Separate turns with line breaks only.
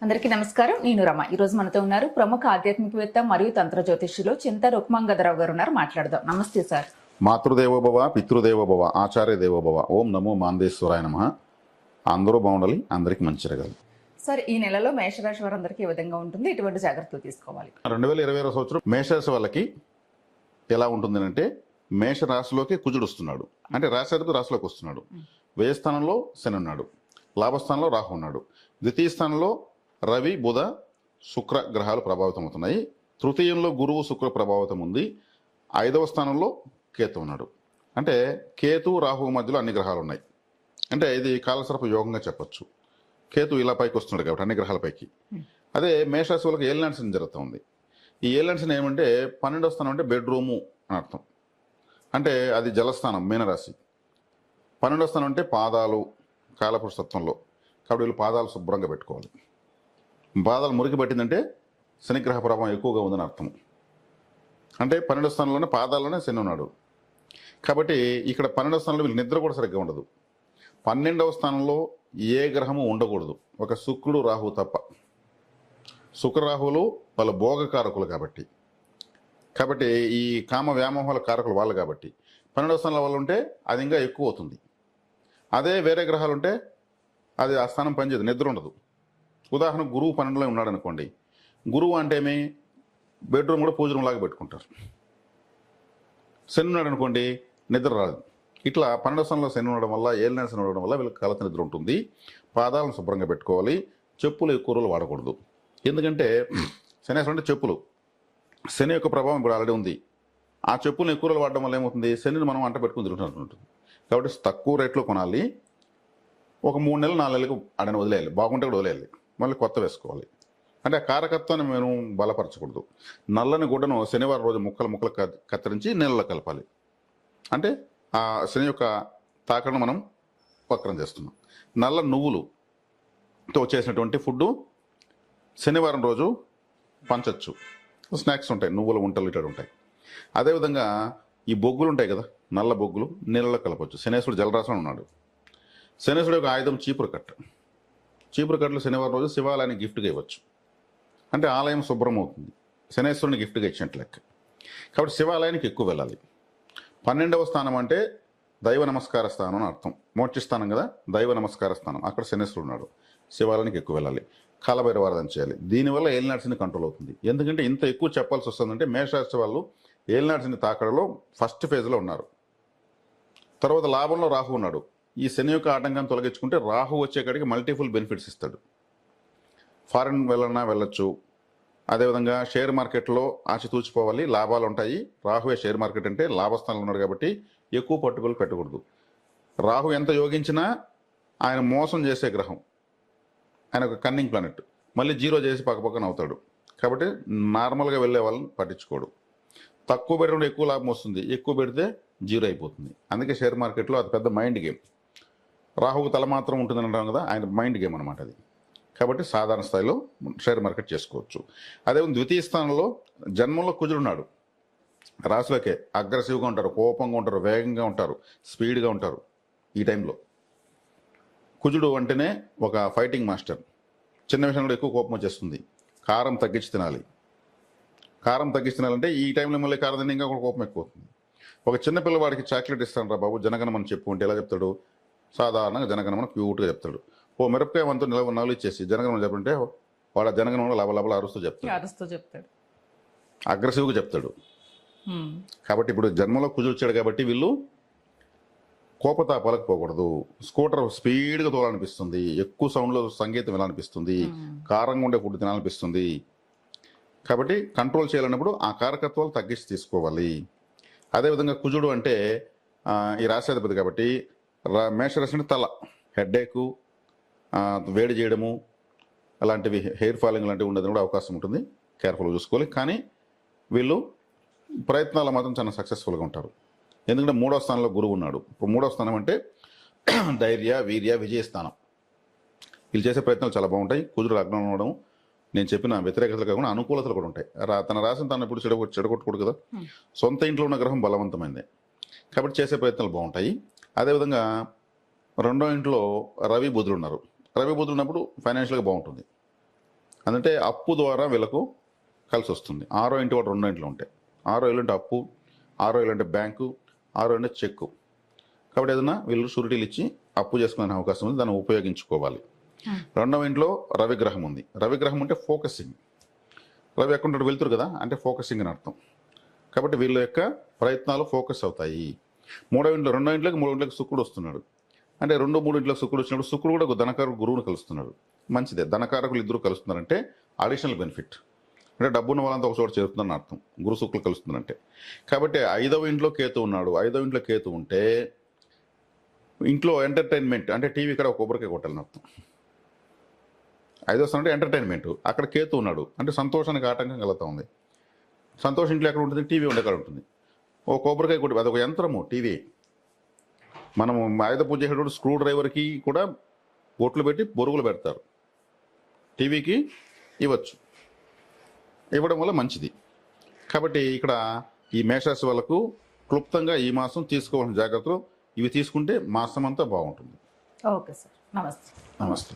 అందరికీ నమస్కారం. నేను రమ. ఈ రోజు మనతో ఉన్నారు ప్రముఖ ఆధ్యాత్మికవేత్త మరియు తంత్ర జ్యోతిష్యులు చింత రుక్మాంగదరావు గారు ఉన్నారు. మాట్లాడదాం. నమస్తే సార్.
మాతృదేవోభవ, పితృదేవోభవ, ఆచార్య దేవోభవ. ఓం నమో మాందేశ్వరాయ నమః. అందరూ బాగుండాలి, అందరికీ మంచి జరగాలి.
సార్, ఈ నెలలో మేషరాశి వారందరికీ ఏ విధంగా ఉంటుంది, ఎటువంటి జాగ్రత్తలు తీసుకోవాలి?
2020 సంవత్సరం మేషరాశి వాళ్ళకి ఎలా ఉంటుంది అంటే, మేషరాశిలోకి కుజుడు వస్తున్నాడు, అంటే రాశాధిపతి రాశిలోకి వస్తున్నాడు. వ్యయస్థానంలో శని ఉన్నాడు, లాభస్థానంలో రాహు ఉన్నాడు, ద్వితీయ స్థానంలో రవి బుధ శుక్ర గ్రహాలు ప్రభావితం అవుతున్నాయి. తృతీయంలో గురువు శుక్ర ప్రభావితం ఉంది. 5వ స్థానంలో కేతు ఉన్నాడు. అంటే కేతు రాహు మధ్యలో అన్ని గ్రహాలు ఉన్నాయి. అంటే ఇది కాలసర్ప యోగంగా చెప్పొచ్చు. కేతు ఇలా పైకి వస్తున్నాడు కాబట్టి అన్ని గ్రహాల పైకి. అదే మేషరాశి వాళ్ళకి ఏలినాటి శని జరుగుతూ ఉంది. ఈ ఏలినాటి శని ఏమంటే 12వ స్థానం అంటే బెడ్రూము అని అర్థం. అంటే అది జలస్థానం మీనరాశి. 12వ స్థానం అంటే పాదాలు కాలపురుషత్వంలో, కాబట్టి వీళ్ళు పాదాలు శుభ్రంగా పెట్టుకోవాలి. పాదాలు మురికి పట్టిందంటే శనిగ్రహ ప్రభావం ఎక్కువగా ఉందని అర్థం. అంటే 12వ స్థానంలోనే పాదాల్లోనే శని ఉన్నాడు కాబట్టి ఇక్కడ 12వ స్థానంలో వీళ్ళు నిద్ర కూడా సరిగ్గా ఉండదు. 12వ స్థానంలో ఏ గ్రహము ఉండకూడదు, ఒక శుక్రుడు రాహు తప్ప. శుక్రరాహువులు వాళ్ళ భోగకారకులు కాబట్టి ఈ కామ వ్యామోహాల కారకులు వాళ్ళు కాబట్టి 12వ స్థానంలో వాళ్ళు ఉంటే అది ఇంకా ఎక్కువ అవుతుంది. అదే వేరే గ్రహాలు ఉంటే అది ఆ స్థానం పనిచేయదు, నిద్ర ఉండదు. ఉదాహరణ గురువు 12లో ఉన్నాడు అనుకోండి, గురువు అంటే ఏమి బెడ్రూమ్ కూడా పూజ రూమ్ లాగా పెట్టుకుంటారు. శని ఉన్నాడు అనుకోండి, నిద్ర రాదు. ఇట్లా 12వ స్థానంలో శని ఉండడం వల్ల, ఏలినాటి శని ఉండడం వల్ల వీళ్ళకి కలత నిద్ర ఉంటుంది. పాదాలను శుభ్రంగా పెట్టుకోవాలి. చెప్పులు ఎక్కువ రోజులు వాడకూడదు. ఎందుకంటే శనేశ్వరం అంటే చెప్పులు, శని యొక్క ప్రభావం ఇప్పుడు ఆల్రెడీ ఉంది. ఆ చెప్పులను ఎక్కువ రోజులు వాడడం వల్ల ఏమవుతుంది, శనిని మనం అంట పెట్టుకుని తిరుగుతున్నట్టు ఉంటుంది. కాబట్టి తక్కువ రేట్లో కొనాలి. ఒక 3 నెలలు 4 నెలలకు ఆడని వదిలేయాలి, బాగుంటే కూడా వదిలేయాలి, మళ్ళీ కొత్త వేసుకోవాలి. అంటే ఆ కారకత్వాన్ని మేము బలపరచకూడదు. నల్లని గుడ్డను శనివారం రోజు ముక్కలు కత్తిరించి నీళ్ళలో కలపాలి. అంటే ఆ శని యొక్క తాకడను మనం వక్రం చేస్తున్నాం. నల్ల నువ్వులుతో చేసినటువంటి ఫుడ్డు శనివారం రోజు పంచచ్చు. స్నాక్స్ ఉంటాయి, నువ్వుల ఉంటలు ఇట్లా ఉంటాయి. అదేవిధంగా ఈ బొగ్గులు ఉంటాయి కదా, నల్ల బొగ్గులు నీళ్ళలో కలపచ్చు. శనేశ్వరుడు జలరాశిలో ఉన్నాడు. శనేశ్వరుడు యొక్క ఆయుధం చీపురు కట్టలు శనివారం రోజు శివాలయానికి గిఫ్ట్గా ఇవ్వచ్చు. అంటే ఆలయం శుభ్రం అవుతుంది, శనేశ్వరుని గిఫ్ట్గా ఇచ్చినట్టు లెక్క. కాబట్టి శివాలయానికి ఎక్కువ వెళ్ళాలి. 12వ స్థానం అంటే దైవ నమస్కార స్థానం అని అర్థం. మోక్షస్థానం కదా, దైవ నమస్కార స్థానం. అక్కడ శనేశ్వరుడు ఉన్నాడు, శివాలయానికి ఎక్కువ వెళ్ళాలి. కాలభైరవారాధన చేయాలి. దీనివల్ల ఏలినాటి శని కంట్రోల్ అవుతుంది. ఎందుకంటే ఇంత ఎక్కువ చెప్పాల్సి వస్తుందంటే మేషరాశి వాళ్ళు ఏలినాటి శని తాకడలో ఫస్ట్ ఫేజ్లో ఉన్నారు. తర్వాత లాభంలో రాహు ఉన్నాడు. ఈ శని యొక్క ఆటంకాన్ని తొలగించుకుంటే రాహు వచ్చేకాడికి మల్టిపుల్ బెనిఫిట్స్ ఇస్తాడు. ఫారెన్ వెళ్ళొచ్చు. అదేవిధంగా షేర్ మార్కెట్లో ఆచితూచిపోవాలి, లాభాలు ఉంటాయి. రాహువే షేర్ మార్కెట్ అంటే లాభస్థానంలో ఉన్నాడు కాబట్టి ఎక్కువ పట్టుబడులు పెట్టకూడదు. రాహు ఎంత యోగించినా ఆయన మోసం చేసే గ్రహం, ఆయన ఒక కన్నింగ్ ప్లానెట్. మళ్ళీ జీరో చేసి పక్కపక్కన అవుతాడు. కాబట్టి నార్మల్గా వెళ్ళే వాళ్ళని పట్టించుకోడు. తక్కువ పెట్టడం ఎక్కువ లాభం వస్తుంది, ఎక్కువ పెడితే జీరో అయిపోతుంది. అందుకే షేర్ మార్కెట్లో అది పెద్ద మైండ్ గేమ్. రాహుకు తల మాత్రం ఉంటుందని అంటాం కదా, ఆయన మైండ్ గేమ్ అనమాట అది. కాబట్టి సాధారణ స్థాయిలో షేర్ మార్కెట్ చేసుకోవచ్చు. అదే ద్వితీయ స్థానంలో జన్మంలో కుజుడున్నాడు. రాశిలోకే అగ్రెసివ్గా ఉంటారు, కోపంగా ఉంటారు, వేగంగా ఉంటారు, స్పీడ్గా ఉంటారు. ఈ టైంలో కుజుడు అంటేనే ఒక ఫైటింగ్ మాస్టర్. చిన్న విషయం కూడా ఎక్కువ కోపం వచ్చేస్తుంది. కారం తగ్గించి తినాలి. కారం తగ్గించి తినాలంటే ఈ టైంలో మళ్ళీ కారం తిని ఇంకా కూడా కోపం ఎక్కువ అవుతుంది. ఒక చిన్న పిల్లవాడికి చాక్లెట్ ఇస్తాను రా బాబు జనగణమని చెప్పు అంటే ఎలా చెప్తాడు? సాధారణంగా జనగణమన క్యూట్గా చెప్తాడు. ఓ మిరపకాయ వంతు నవ్వులు ఇచ్చేసి జనగణమని చెప్పంటే వాడు ఆ జనగణంలో లబలబల అరుస్తూ చెప్తాడు, అగ్రెసివ్గా చెప్తాడు. కాబట్టి ఇప్పుడు జన్మలో కుజుడు వచ్చాడు కాబట్టి వీళ్ళు కోపతాపాలకు పోకూడదు. స్కూటర్ స్పీడ్గా తోలాలనిపిస్తుంది, ఎక్కువ సౌండ్లో సంగీతం వినాలనిపిస్తుంది, కారంగా ఉండే ఫుడ్ తినాలనిపిస్తుంది. కాబట్టి కంట్రోల్ చేయాలన్నప్పుడు ఆ కారకత్వాలు తగ్గించి తీసుకోవాలి. అదేవిధంగా కుజుడు అంటే ఈ రాశాధిపతి కాబట్టి మేషరాశి అంటే తల హెడ్ఏకు, వేడి చేయడము, అలాంటివి హెయిర్ ఫాలింగ్ లాంటివి ఉండదని కూడా అవకాశం ఉంటుంది. కేర్ఫుల్గా చూసుకోవాలి. కానీ వీళ్ళు ప్రయత్నాలు మాత్రం చాలా సక్సెస్ఫుల్గా ఉంటారు. ఎందుకంటే 3వ స్థానంలో గురువు ఉన్నాడు. ఇప్పుడు 3వ స్థానం అంటే ధైర్య, వీర్య, విజయస్థానం. వీళ్ళు చేసే ప్రయత్నాలు చాలా బాగుంటాయి. కుజుడు లగ్నం ఉండడం, నేను చెప్పిన వ్యతిరేకతలు కాకుండా అనుకూలతలు కూడా ఉంటాయి. తన రాశిని తను ఇప్పుడు చెడగొట్టకూడదు కదా. సొంత ఇంట్లో ఉన్న గ్రహం బలవంతమైంది కాబట్టి చేసే ప్రయత్నాలు బాగుంటాయి. అదేవిధంగా 2వ ఇంట్లో రవి బుధుడు ఉన్నారు. రవి బుధుడు ఉన్నప్పుడు ఫైనాన్షియల్గా బాగుంటుంది. అంటే అప్పు ద్వారా వీళ్ళకు కలిసి వస్తుంది. 6వ ఇంటి వాడు 2వ ఇంట్లో ఉంటాయి. 6వ ఇల్లు అంటే అప్పు, 6వ ఇల్లు అంటే బ్యాంకు, 6వ అంటే చెక్కు. కాబట్టి ఏదైనా వీళ్ళు షూరిటీలు ఇచ్చి అప్పు చేసుకునే అవకాశం ఉంది, దాన్ని ఉపయోగించుకోవాలి. 2వ ఇంట్లో రవిగ్రహం ఉంది. రవిగ్రహం అంటే ఫోకసింగ్. రవి ఎక్కడ వెళ్తారు కదా, అంటే ఫోకసింగ్ అని అర్థం. కాబట్టి వీళ్ళ యొక్క ప్రయత్నాలు ఫోకస్ అవుతాయి. 3వ ఇంట్లో 2వ ఇంట్లోకి 3వ ఇంట్లోకి శుక్రుడు వస్తున్నాడు. అంటే 2, 3 ఇంట్లోకి శుక్రుడు వచ్చినప్పుడు శుక్రుడు కూడా ధనకారకుడు గురువును కలుస్తున్నాడు. మంచిదే, ధనకారకులు ఇద్దరు కలుస్తున్నారంటే అడిషనల్ బెనిఫిట్. అంటే డబ్బున్న వాళ్ళంతా ఒక చోట చేరుతుందని అర్థం, గురు శుక్రులు కలుస్తున్నారంటే. కాబట్టి 5వ ఇంట్లో కేతు ఉన్నాడు. 5వ ఇంట్లో కేతు ఉంటే ఇంట్లో ఎంటర్టైన్మెంట్, అంటే టీవీ ఇక్కడ ఒక కొబ్బరికాయ కొట్టాలని అర్థం. 5వ స్థానం అంటే ఎంటర్టైన్మెంట్, అక్కడ కేతు ఉన్నాడు అంటే సంతోషానికి ఆటంకం కలుగుతూ ఉంది. సంతోషం ఇంట్లో ఎక్కడ ఉంటుంది, టీవీ ఉండే కాడ ఉంటుంది. ఓ కొబ్బరికాయ కొట్టి, అదొక యంత్రము టీవీ. మనము ఆయుధ పూజ చేసేటప్పుడు స్క్రూ డ్రైవర్కి కూడా బొట్లు పెట్టి బొరుగులు పెడతారు, టీవీకి ఇవ్వచ్చు. ఇవ్వడం వల్ల మంచిది. కాబట్టి ఇక్కడ ఈ మేషరాశి వాళ్ళకు క్లుప్తంగా ఈ మాసం తీసుకోవాల్సిన జాగ్రత్తలు ఇవి తీసుకుంటే మాసం అంతా బాగుంటుంది.
ఓకే సార్, నమస్తే.
నమస్తే.